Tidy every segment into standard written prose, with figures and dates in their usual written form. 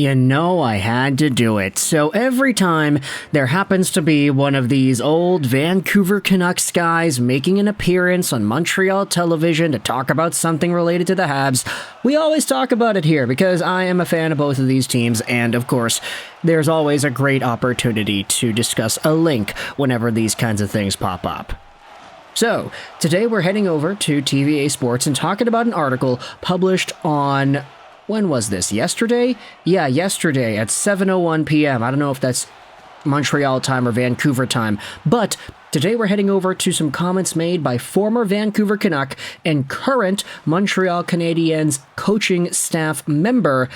You know I had to do it. So every time there happens to be one of these old Vancouver Canucks guys making an appearance on Montreal television to talk about something related to the Habs, we always talk about it here because I am a fan of both of these teams, and of course, there's always a great opportunity to discuss a link whenever these kinds of things pop up. So, today we're heading over to TVA Sports and talking about an article published on... When was this? Yesterday? Yeah, yesterday at 7:01 p.m. I don't know if that's Montreal time or Vancouver time, but today we're heading over to some comments made by former Vancouver Canuck and current Montreal Canadiens coaching staff member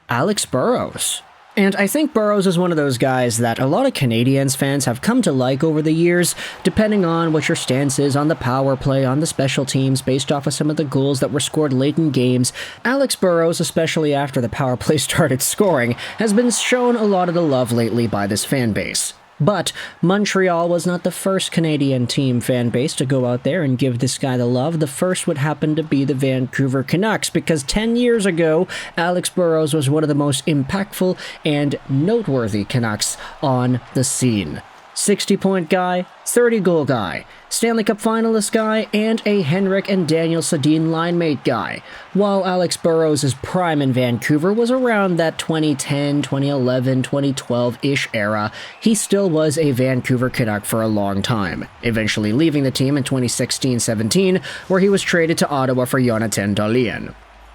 Alex Burrows. And I think Burrows is one of those guys that a lot of Canadiens fans have come to like over the years, depending on what your stance is on the power play, on the special teams, based off of some of the goals that were scored late in games. Alex Burrows, especially after the power play started scoring, has been shown a lot of the love lately by this fan base. But Montreal was not the first Canadian team fan base to go out there and give this guy the love. The first would happen to be the Vancouver Canucks, because 10 years ago, Alex Burrows was one of the most impactful and noteworthy Canucks on the scene. 60-point guy, 30-goal guy, Stanley Cup finalist guy, and a Henrik and Daniil Sedin line-mate guy. While Alex Burrows' prime in Vancouver was around that 2010, 2011, 2012-ish era, he still was a Vancouver Canuck for a long time, eventually leaving the team in 2016-17, where he was traded to Ottawa for Jonathan Dalian.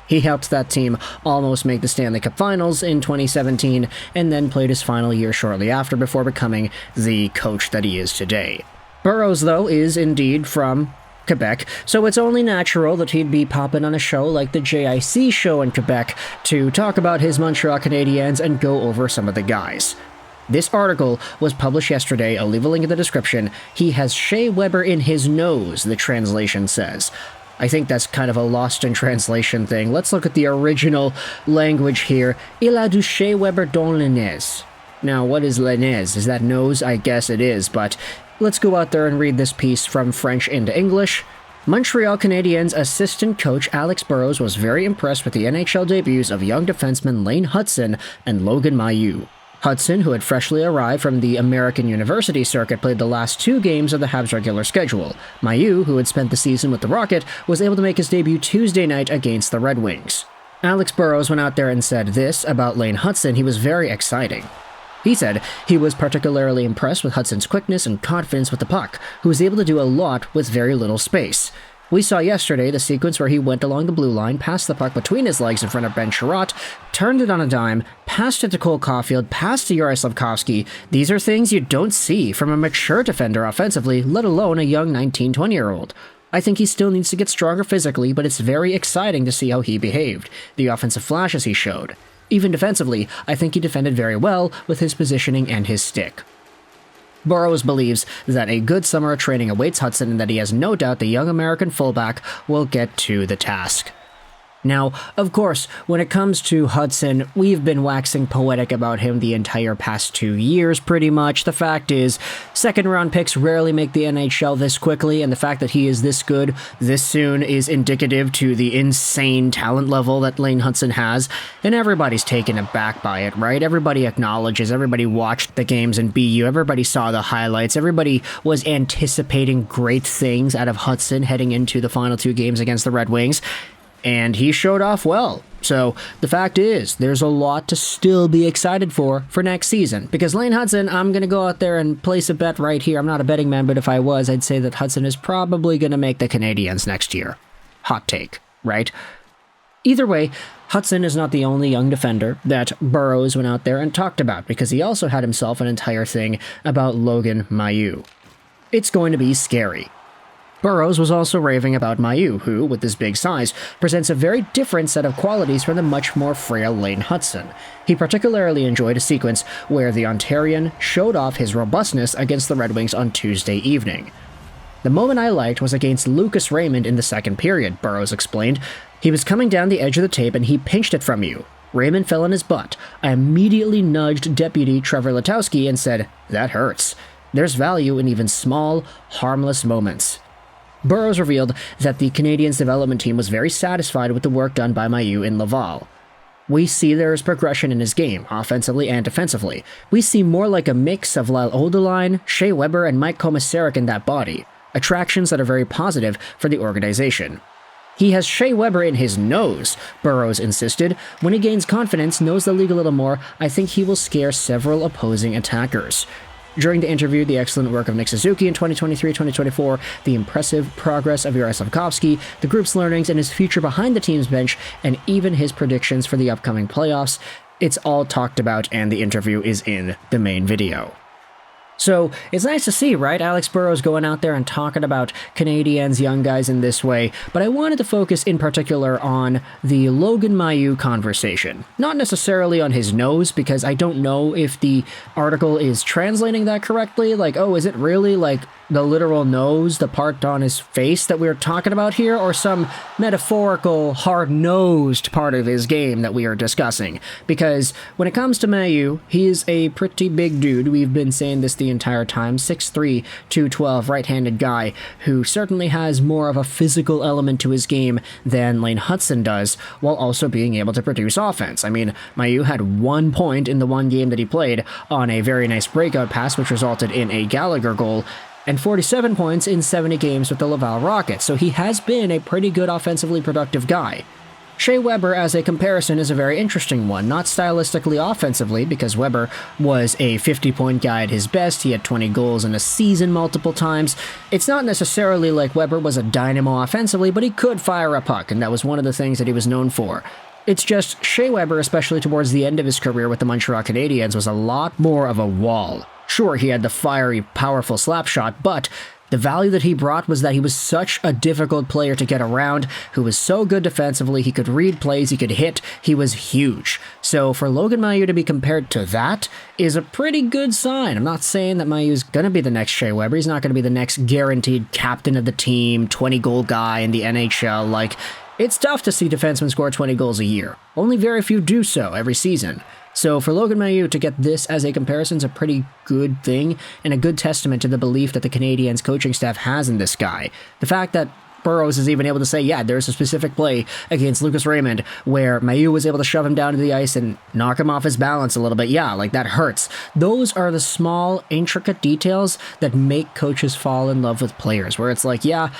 He helped that team almost make the Stanley Cup Finals in 2017, and then played his final year shortly after before becoming the coach that he is today. Burrows, though, is indeed from Quebec, so it's only natural that he'd be popping on a show like the JIC show in Quebec to talk about his Montreal Canadiens and go over some of the guys. This article was published yesterday. I'll leave a link in the description. He has Shea Weber in his nose, the translation says. I think that's kind of a lost in translation thing. Let's look at the original language here. Il a du Shea Weber dans le nez. Now, what is le nez? Is that nose? I guess it is, but let's go out there and read this piece from French into English. Montreal Canadiens assistant coach Alex Burrows was very impressed with the NHL debuts of young defensemen Lane Hutson and Logan Mailloux. Hutson, who had freshly arrived from the American University circuit, played the last 2 games of the Habs' regular schedule. Mailloux, who had spent the season with the Rocket, was able to make his debut Tuesday night against the Red Wings. Alex Burrows went out there and said this about Lane Hutson: he was very exciting. He said he was particularly impressed with Hudson's quickness and confidence with the puck, who was able to do a lot with very little space. We saw yesterday the sequence where he went along the blue line, passed the puck between his legs in front of Ben Sherratt, turned it on a dime, passed it to Cole Caulfield, passed to Juraj Slafkovsky. These are things you don't see from a mature defender offensively, let alone a young 19-20-year-old. I think he still needs to get stronger physically, but it's very exciting to see how he behaved, the offensive flashes he showed. Even defensively, I think he defended very well with his positioning and his stick. Burrows believes that a good summer of training awaits Hutson and that he has no doubt the young American fullback will get to the task. Now, of course, when it comes to Hutson, we've been waxing poetic about him the entire past 2 years, pretty much. The fact is, second-round picks rarely make the NHL this quickly, and the fact that he is this good this soon is indicative to the insane talent level that Lane Hutson has, and everybody's taken aback by it, right? Everybody acknowledges, everybody watched the games in BU, everybody saw the highlights, everybody was anticipating great things out of Hutson heading into the final 2 games against the Red Wings. And he showed off well. So the fact is, there's a lot to still be excited for next season. Because Lane Hutson, I'm going to go out there and place a bet right here. I'm not a betting man, but if I was, I'd say that Hutson is probably going to make the Canadiens next year. Hot take, right? Either way, Hutson is not the only young defender that Burrows went out there and talked about, because he also had himself an entire thing about Logan Mailloux. It's going to be scary. Burrows was also raving about Mailloux, who, with his big size, presents a very different set of qualities from the much more frail Lane Hutson. He particularly enjoyed a sequence where the Ontarian showed off his robustness against the Red Wings on Tuesday evening. The moment I liked was against Lucas Raymond in the second period, Burrows explained. He was coming down the edge of the tape and he pinched it from you. Raymond fell on his butt. I immediately nudged Deputy Trevor Letowski and said, "That hurts." There's value in even small, harmless moments. Burrows revealed that the Canadiens development team was very satisfied with the work done by Mailloux in Laval. we see there is progression in his game, offensively and defensively. We see more like a mix of Lyle Odeline, Shea Weber, and Mike Komisarek in that body, attractions that are very positive for the organization. He has Shea Weber in his nose, Burrows insisted. When he gains confidence, knows the league a little more, I think he will scare several opposing attackers. During the interview, the excellent work of Nick Suzuki in 2023-2024, the impressive progress of Juraj Slafkovsky, the group's learnings and his future behind the team's bench, and even his predictions for the upcoming playoffs, it's all talked about and the interview is in the main video. So, it's nice to see, right? Alex Burrows going out there and talking about Canadiens, young guys in this way, but I wanted to focus in particular on the Logan Mailloux conversation. Not necessarily on his nose, because I don't know if the article is translating that correctly. Like, oh, is it really like the literal nose, the part on his face that we're talking about here, or some metaphorical, hard-nosed part of his game that we are discussing? Because when it comes to Mailloux, he is a pretty big dude. We've been saying this the entire time. 6'3", 212, right-handed guy who certainly has more of a physical element to his game than Lane Hutson does, while also being able to produce offense. I mean, Mailloux had 1 point in the one game that he played on a very nice breakout pass, which resulted in a Gallagher goal, and 47 points in 70 games with the Laval Rockets, so he has been a pretty good offensively productive guy. Shea Weber, as a comparison, is a very interesting one, not stylistically offensively, because Weber was a 50-point guy at his best. He had 20 goals in a season multiple times. It's not necessarily like Weber was a dynamo offensively, but he could fire a puck, and that was one of the things that he was known for. It's just Shea Weber, especially towards the end of his career with the Montreal Canadiens, was a lot more of a wall. Sure, he had the fiery, powerful slap shot, but the value that he brought was that he was such a difficult player to get around, who was so good defensively, he could read plays, he could hit, he was huge. So for Logan Mailloux to be compared to that is a pretty good sign. I'm not saying that Mailloux's going to be the next Shea Weber, he's not going to be the next guaranteed captain of the team, 20-goal guy in the NHL, like, it's tough to see defensemen score 20 goals a year. Only very few do so every season. So for Logan Mailloux to get this as a comparison is a pretty good thing, and a good testament to the belief that the Canadiens coaching staff has in this guy. The fact that Burrows is even able to say, yeah, there's a specific play against Lucas Raymond where Mailloux was able to shove him down to the ice and knock him off his balance a little bit. Yeah, like that hurts. Those are the small, intricate details that make coaches fall in love with players, where it's like, yeah,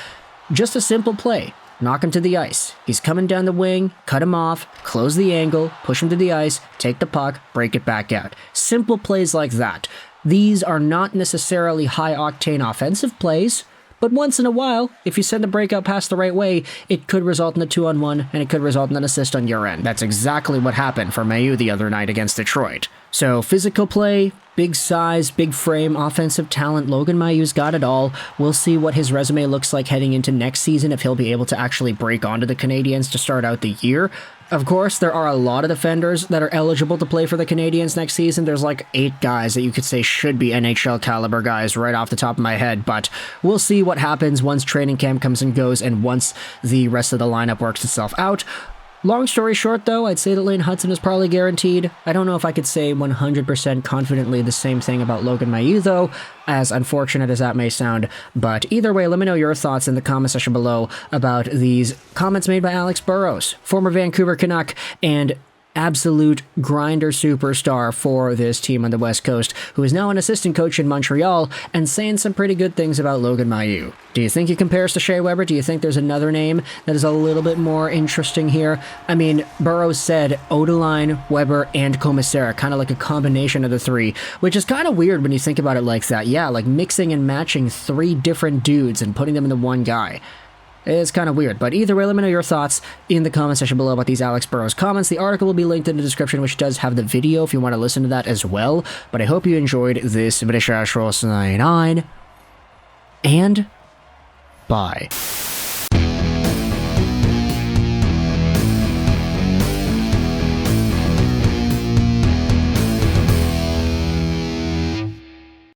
just a simple play. Knock him to the ice. He's coming down the wing, cut him off, close the angle, push him to the ice, take the puck, break it back out. Simple plays like that. These are not necessarily high-octane offensive plays, but once in a while, if you send the breakout pass the right way, it could result in a 2-on-1, and it could result in an assist on your end. That's exactly what happened for Mailloux the other night against Detroit. So, physical play, big size, big frame, offensive talent, Logan Mailloux's got it all. We'll see what his resume looks like heading into next season, if he'll be able to actually break onto the Canadiens to start out the year. Of course, there are a lot of defenders that are eligible to play for the Canadiens next season. There's like 8 guys that you could say should be NHL caliber guys right off the top of my head, but we'll see what happens once training camp comes and goes and once the rest of the lineup works itself out. Long story short, though, I'd say that Lane Hutson is probably guaranteed. I don't know if I could say 100% confidently the same thing about Logan Mailloux, though, as unfortunate as that may sound. But either way, let me know your thoughts in the comment section below about these comments made by Alex Burrows, former Vancouver Canuck, and absolute grinder superstar for this team on the West Coast, who is now an assistant coach in Montreal and saying some pretty good things about Logan Mailloux. Do you think he compares to Shea Weber? Do you think there's another name that is a little bit more interesting here? I mean, Burrows said Odeline, Weber, and Komisarek, kind of like a combination of the three, which is kind of weird when you think about it like that. Yeah, like mixing and matching 3 different dudes and putting them into one guy. It's kind of weird, but either way, let me know your thoughts in the comment section below about these Alex Burrows comments. The article will be linked in the description, which does have the video if you want to listen to that as well. But I hope you enjoyed this British Ashroll 99, and bye.